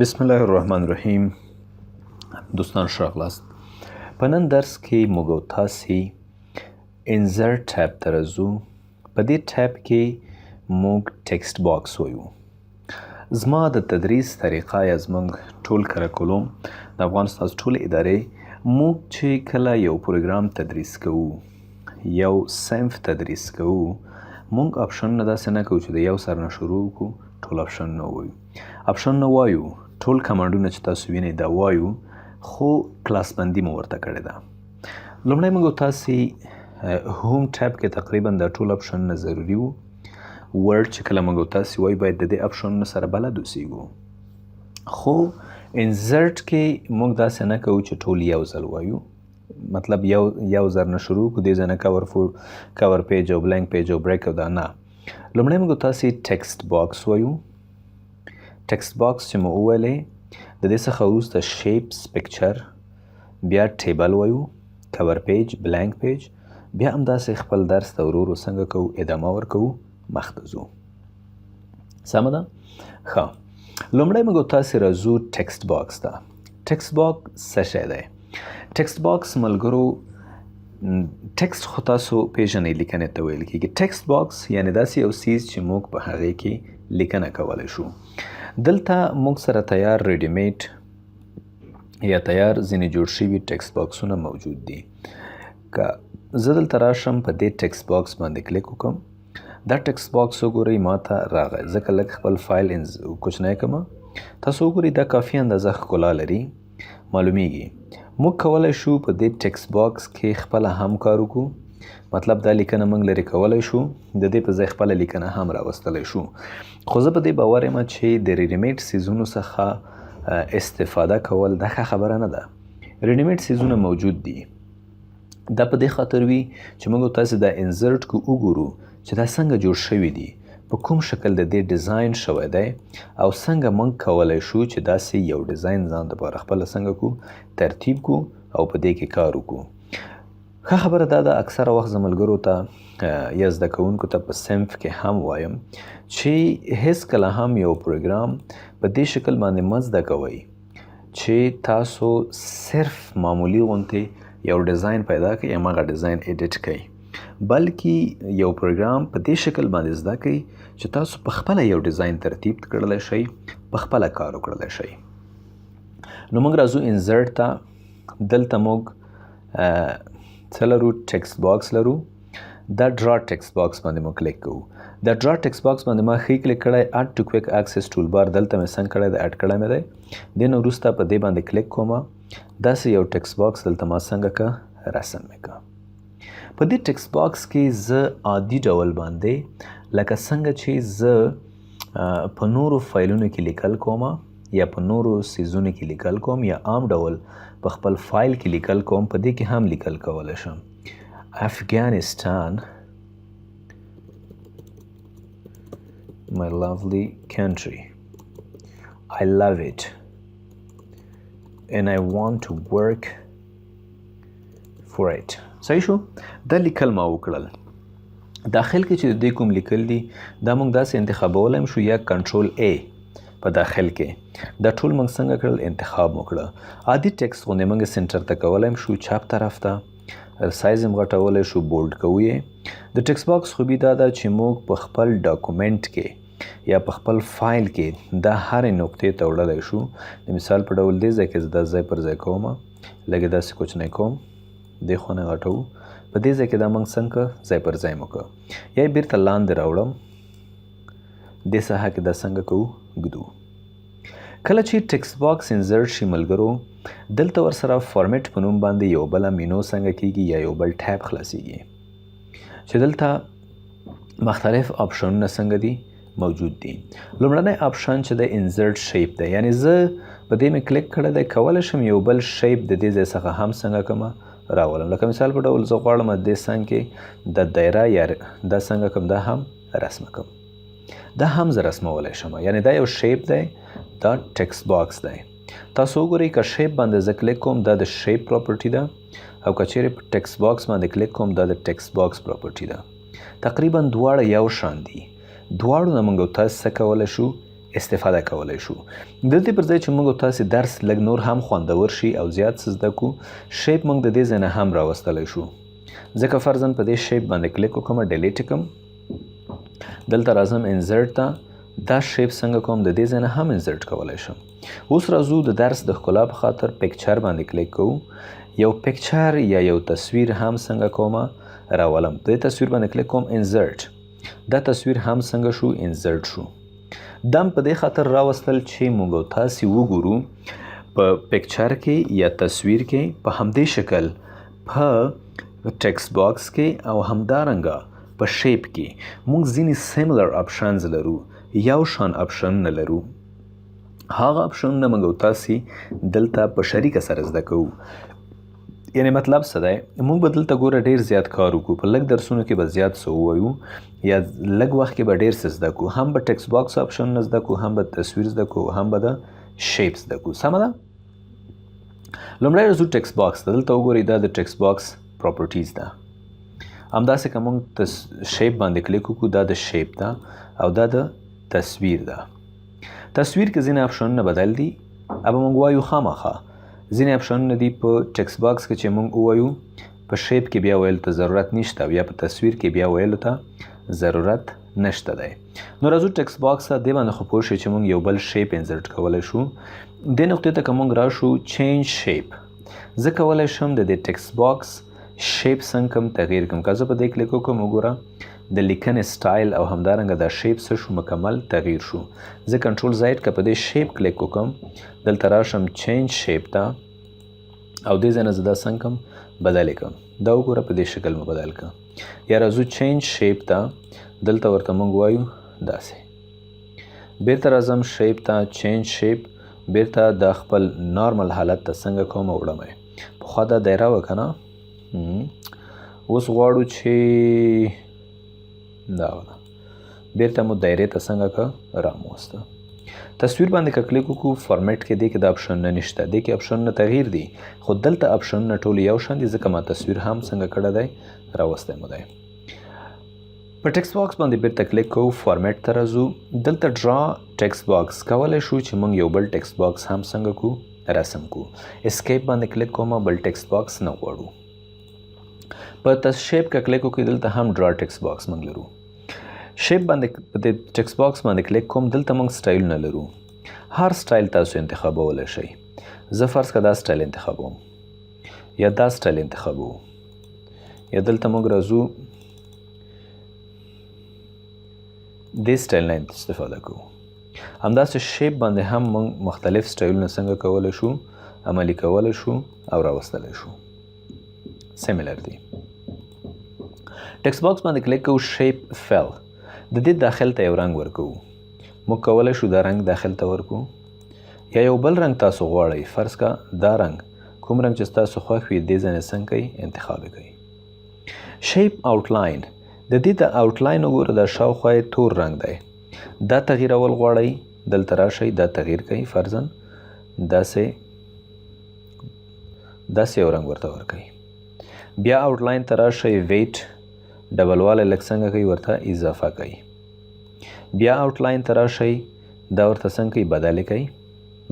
بسم الله الرحمن الرحیم. دوستان ښه راغلاست. په نن درس کې موږ او تاسې انزرټ ټیب ته راځو. په دې ټیب کې موږ ټیکسټ باکس وایو. زما د تدریس طریقه یا زموږ ټول کرکولوم د افغانستان ټولې ادارې موږ چې کله یو پروګرام تدریس کوو، یو صنف تدریس کوو، موږ اپشنونه داسې نه کوو چې د یو سر نه شروع کړو ټول اپشنونه ووایو. اپشنونه وایو، ټول کمانډونه چې تاسو وینئ دا وایو، خو کلاس بندي مو ورته کړې ده. لومړی موږ تاسې هوم ټیب کې تقریبا دا ټول اپشنونه ضروري وو. ورډ چې کله موږ تاسې وایو باید د دې اپشنونو سره بلد اوسیږو. خو انزرټ کې موږ داسې نه کوو چې ټول یو ځل وایو، مطلب یو ځل نه شروع کړو، دې ځای نه کور پیج او بلینک پیج او بریک او دا نه. لومړی موږ تاسې ټیکسټ باکس وایو. ټیکسټ باکس چې مو وویلې د دې څخه وروسته شیپس پکچر، بیا ټیبل وایو، کور پیج، بلینک پیج، بیا همداسې خپل درس ته ورو ورو څنګه کوو ادامه ورکوو، مخ ته ځو. سمه ده؟ ښه، لومړی موږ تاسې راځو ټیکسټ باکس ته. ټیکسټ باکس څه شی دی؟ ټیکسټ باکس ملګرو، ټیکسټ خو تاسو پیژنئ، لیکنې ته ویل کېږي. ټیکسټ باکس یعنې داسې یو څیز چې موږ په هغې کې لیکنه کولی شو. دلته موږ سره تیار ریډیمیډ یا تیار ځینې جوړ شوي ټیکسټ باکسونه موجود دي. که زه دلته راشم په دې ټیکسټ باکس باندې کلیک وکړم، دا ټیکسټ باکس وګورئ ما ته راغی. ځکه لږ خپل فایل کوچنی کړم. تاسو وګورئ دا کافي اندازه ښکلا لري، معلومیږي. موږ کولی شو په دې ټیکسټ باکس کې خپله هم کار وکړو، مطلب دا لیکنه موږ لرې کولی شو، د دې په ځای خپله لیکنه هم راوستلی شو. خو زه په دې باور یم چې د ریډیمیډ څیزونو څخه استفاده کول دا ښه خبره نه ده. ریډیمیډ څیزونه موجود دي. دا په دې خاطر وي چې موږ تاسې دا انزرټ کو وګورو چې دا څنګه جوړ شوي دي، په کوم شکل د دې ډیزاین شوی دی، او څنګه موږ کولی شو چې داسې یو ډیزاین ځان دپاره خپله څنګه کو ترتیب کو او په دې کې کار وکړو. ښه خبره دا ده، اکثره وخت زه ملګرو ته یا زده کوونکو ته په صنف کې هم وایم چې هیڅکله هم یو پروګرام په دې شکل باندې مه زده کوئ چې تاسو صرف معمولي غوندې یو ډیزاین پیدا کړئ، هماغه ډیزاین ایډیټ کړئ، بلکې یو پروګرام په دې شکل باندې زده کړئ چې تاسو په خپله یو ډیزاین ترتیب کړلی شئ، په خپله کار وکړلی شئ. نو موږ راځو انزرټ ته. دلته موږ څه لرو؟ ټیکسټ باکس لرو. دا ډرا ټیکسټ باکس باندې مو کلیک کوو. دا ډرا ټیکسټ باکس باندې ما ښي کلیک کړی، اډ ټو کویک اکسس ټول بار دلته مې څنګ کړی دی، اډ کړی مې دی. دې نه وروسته په دې باندې کلیک کوم، داسې یو ټیکسټ باکس دلته ما څنګه که رسم مې که. په دې ټیکسټ باکس کې زه عادي ډول باندې لکه څنګه چې زه په نورو فایلونو کې لیکل کوم یا په نورو څیزونو کې لیکل کوم یا عام ډول په خپل فایل کې لیکل کوم، په دې کې هم لیکل کولی شم. Afghanistan, my lovely country, I love it and I want to work for it. صحیح شو؟ دا لیکل ما وکړل. داخل کې چې دوی کوم لیکل دي دا موږ داسې انتخابولی شو، یا کنټرول A په داخل کې دا ټول موږ څنګه کړل؟ انتخاب مو کړه. عادي ټیکسټ غوندې موږ سنټر ته کولی شو، چپ طرف ته سایز هم غټولی شو، بولډ کوو یې. د ټیکسټ باکس خوبي دا ده چې موږ په خپل ډاکومنټ کې یا په خپل فایل کې دا هرې نقطې ته وړلی شو. د مثال په ډول دې ځای کې زه دا ځای پر ځای کوم، لږ یې داسې کوچنی کوم، دې خوا نه غټوو، په دې ځای کې دا موږ څنګه ځای پر ځای مو کړو، یا یې بیرته لاندې راوړم، دې ساحه کې دا څنګه کوو ږدو. کله چې ټیکسټ باکس انزرټ شي ملګرو، دلته ورسره فارمیټ په نوم باندې یو بله مینو څنګه کیږي یا یو بل ټیب خلاصیږي چې دلته مختلف آپشنونه څنګه دي موجود دي. لومړنی آپشن چې د انزرټ شیپ دی، یعنی زه په دې مې کلیک کړی دی، کولی شم یو بل شیپ د دې ځای څخه هم څنګه کړم راولم. لکه مثال په ډول زه غواړم دې څنګ کې د دایره یا دا څنګه کړم، دا هم رسمه کړم، دا هم زه رسمولی شم. یعنی دا یو شیپ دی، دا ټیکسټ باکس دی. تاسو وګورئ که شیپ باندې زه کلیک کوم دا د شیپ پراپرټي ده، او که چیرې په ټیکسټ باکس باندې کلیک کوم دا د ټیکسټ باکس پراپرټي ده. تقریبا دواړه یو شان دي. دواړو نه موږ تاسو څه کولی شو؟ استفاده کولی شو. د دې پر ځای چې موږ تاسې درس لږ نور هم خوندور شي او زیات څه زده کو، شیپ موږ د دې ځای نه هم راوستلی شو. ځکه فرضاً په دې شیپ باندې کلیک وکړم، ډیلیټ کړم، دلته راځم انزرټ ته، دا شیپ څنګه کوم د دې ځای نه هم انزرټ کولی شم. اوس راځو د درس د ښکلا په خاطر پکچر باندې کلیک کوو. یو پکچر یا یو تصویر هم څنګه کومه راولم. د تصویر باندې کلیک کوم، انزرټ. دا تصویر هم څنګه شو، انزرټ شو. دم په دې خاطر راوستل چې موږ تاسې وګورو په پکچر کې یا تصویر کې په همدې شکل په ټیکسټ باکس کې او همدارنګه په شیپ کې موږ ځینې سیملر اپشنز لرو، یو شان اپشنونه لرو. هغه اپشنونه موږ تاسې دلته په شریکه سره زده کوو. یعنی مطلب څه دی، موږ به دلته ګوره ډېر زیات کار وکړو، په لږ درسونو کې به زیات څه ووایو یا لږ وخت کې به ډېر څه زده کړو. هم به ټیکسټ باکس اپشنونه زده کړو، هم به تصویر زده کړو، هم به د شیپ زده کړو. سمه ده؟ لومړی راځو ټیکسټ باکس ته. دلته وګورئ دا د ټیکسټ باکس پراپرټیز ده. همداسې که موږ شیپ باندې کلیک وکړو، دا د شیپ ده او دا د تصویر ده. تصویر کې ځینې اپشنونه بدل دي، ابه موږ وایو خامخا ځینې اپشنونه دي په ټیکسټ باکس کې چې موږ ووایو، په شیپ کې بیا ویلو ته ضرورت نشته او یا په تصویر کې بیا ویلو ته ضرورت نشته دی. نو راځو ټیکسټ باکس ته. دې باندې خو پوه شئ چې موږ یو بل شیپ انزرټ کولی شو. دې نقطې ته که موږ راشو چینج شیپ، زه کولی شم د دې ټیکسټ باکس شیپ څنګه کوم تغییر کوم. که زه په دې کلیک وکړم، وګوره د لیکنې سټایل او همدارنګه دا شیپ څه شو، مکمل تغییر شو. زه کنټرول زاید که په دې شیپ کلیک وکړم، دلته راشم چینج شیپ ته او دې ځای نه زه دا څنګه کوم، بدل یې کړم. دا وګوره په دې شکل مو بدل کړه. یا راځو چینج شیپ ته، دلته ورته موږ وایو داسې. بیرته راځم شیپ ته، چینج شیپ، بیرته دا خپل نارمل حالت ته څنګه کوم وړم. پخوا دا دایره وه که نه، اوس غواړو چې دا وله، بیرته مو دایرې ته څنګه که راموسته. تصویر باندې که کلیک وکړو، فارمیټ کې دې کې د اپشنونه نشته، دې کې اپشنونه تغییر دي، خو دلته اپشنونه ټول یو شان دي، ځکه ما تصویر هم څنګه کړی دی، راوستی مو دی. په ټیکسټ باکس باندې بیرته کلیک کوو، فارمیټ ته راځو. دلته ډرا ټیکسټ باکس کولی شو چې موږ یو بل ټیکسټ باکس هم څنګه کو، رسم کو. اسکیپ باندې کلیک کوم، بل ټیکسټ باکس نه غواړو. په شیپ که کلیک وکړئ، دلته هم ډرا ټیکسټ باکس موږ لرو. شیپ باندې په دې ټیکسټ باکس باندې کلیک کوم، دلته موږ سټایلونه لرو. هر سټایل تاسو انتخابولی شئ. زه فرض که دا سټایل انتخابوم یا دا سټایل انتخابوو، یا دلته موږ راځو دې سټایل نه استفاده کوو. همداسې شیپ باندې هم موږ مختلف سټایلونه څنګه کولی شو، عملي کولی شو او راوستلی شو. سیملر دي. ټیکسټ باکس باندې کلیک کوو، شیپ فیل، د دې داخل ته یو رنګ ورکوو. موږ کولی شو دا رنګ داخل ته ورکو، یا یو بل رنګ تاسو غواړئ. فرض که دا رنګ، کوم رنګ چې ستاسو خوښ وي، دې ځای نه څنګه کوئ، انتخاب یې کوئ. شیپ آوټلاین، د دې د آوټلاین وګوره دا شاوخوا یې تور رنګ دی. دا تغییرول غواړئ، دلته راشئ، دا تغییر کوئ. فرضاً داسې یو رنګ ورته ورکوئ. بیا آوټلاین ته راشئ، ویټ ډبلوالی لږ څنګه کوئ، ورته اضافه کوئ. بیا آوټلاین ته راشئ، دا ورته څنګه کوئ، بدل یې کوئ.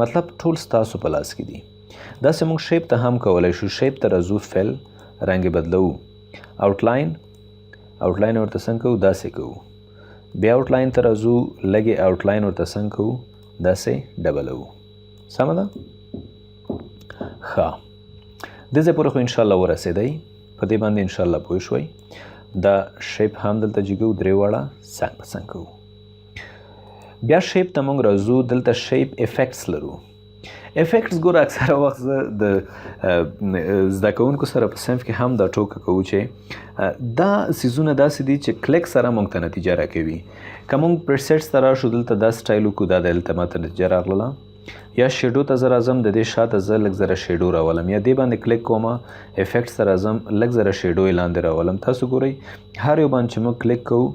مطلب ټول ستاسو په لاس کې دي. داسې موږ شیپ ته هم کولی شو. شیپ ته راځو، فیل، رنګ یې بدلوو. آوټلاین ورته څنګه کوو، داسې کوو. بیا آوټلاین ته راځو، لږې آوټلاین ورته څنګه کوو، داسې ډبلوو. سمه ده؟ ښه، دې ځای پورې خو انشاءالله ورسېدئ. په دې باندې انشاءالله پوه شوئ. دا شیپ هم دلته جګو، درې واړه څنګ په څنګ کوو. بیا شیپ ته موږ راځو، دلته شیپ افیکټس لرو. افیکټس ګوره اکثره وخت زه د زده کوونکو سره په صنف کې هم دا ټوکه کوو چې دا څیزونه داسې دي چې کلیک سره موږ ته نتیجه راکوي. که موږ پرسیټس ته راشو، دلته دا سټایل وکړو، دا دلته ماته نتیجه راغله. یا شیډو ته زه راځم، د دې شاته زه لږ زره شیډو راولم، یا دې باندې کلیک کوم، افیکټس ته راځم، لږ زره شیډو یې لاندې راولم. تاسو ګورئ هر یو باندې چې موږ کلیک کوو،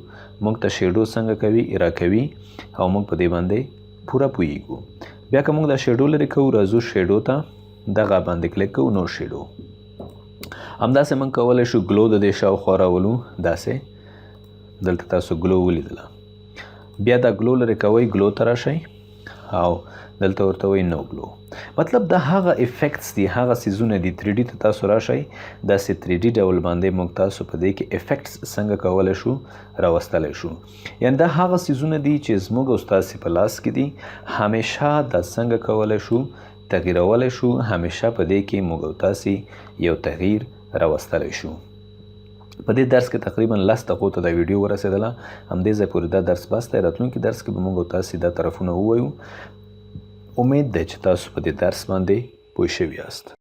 موږ ته شیډو څنګه کوي، راکوي او موږ په دې باندې پوره پوهیږو. بیا که موږ دا شیډو لرې کوو، راځو شیډو ته، دغه باندې کلیک کوو، نو شیډو. همداسې موږ کولی شو ګلو د دې شاوخوا راولو، داسې دلته تاسو ګلو ولیدله. بیا دا ګلو لرې کوئ، ګلو ته راشئ، او دلته ورته وایي نو ګلو. مطلب دا هغه افیکټس دي، هغه څیزونه دي 3D ته تاسو راشئ داسې 3D ډول باندې موږ تاسو په دې کې افیکټس څنګه کولی شو راوستلی شو. یعنې دا هغه څیزونه دي چې زموږ او ستاسې په لاس کې دي. همیشه دا څنګه کولی شو تغییرولی شو، همیشه په دې کې موږ او تاسې یو تغییر راوستلی شو. په دې درس کې تقریبا 10 دقیقو ته دا ویډیو ورسېدله. همدې ځای پورې دا درس بس دی. راتلونکي درس کې به موږ او تاسې دا طرفونه ووایو. امید دی چې تاسو په دې درس باندې پوه شوي یاست.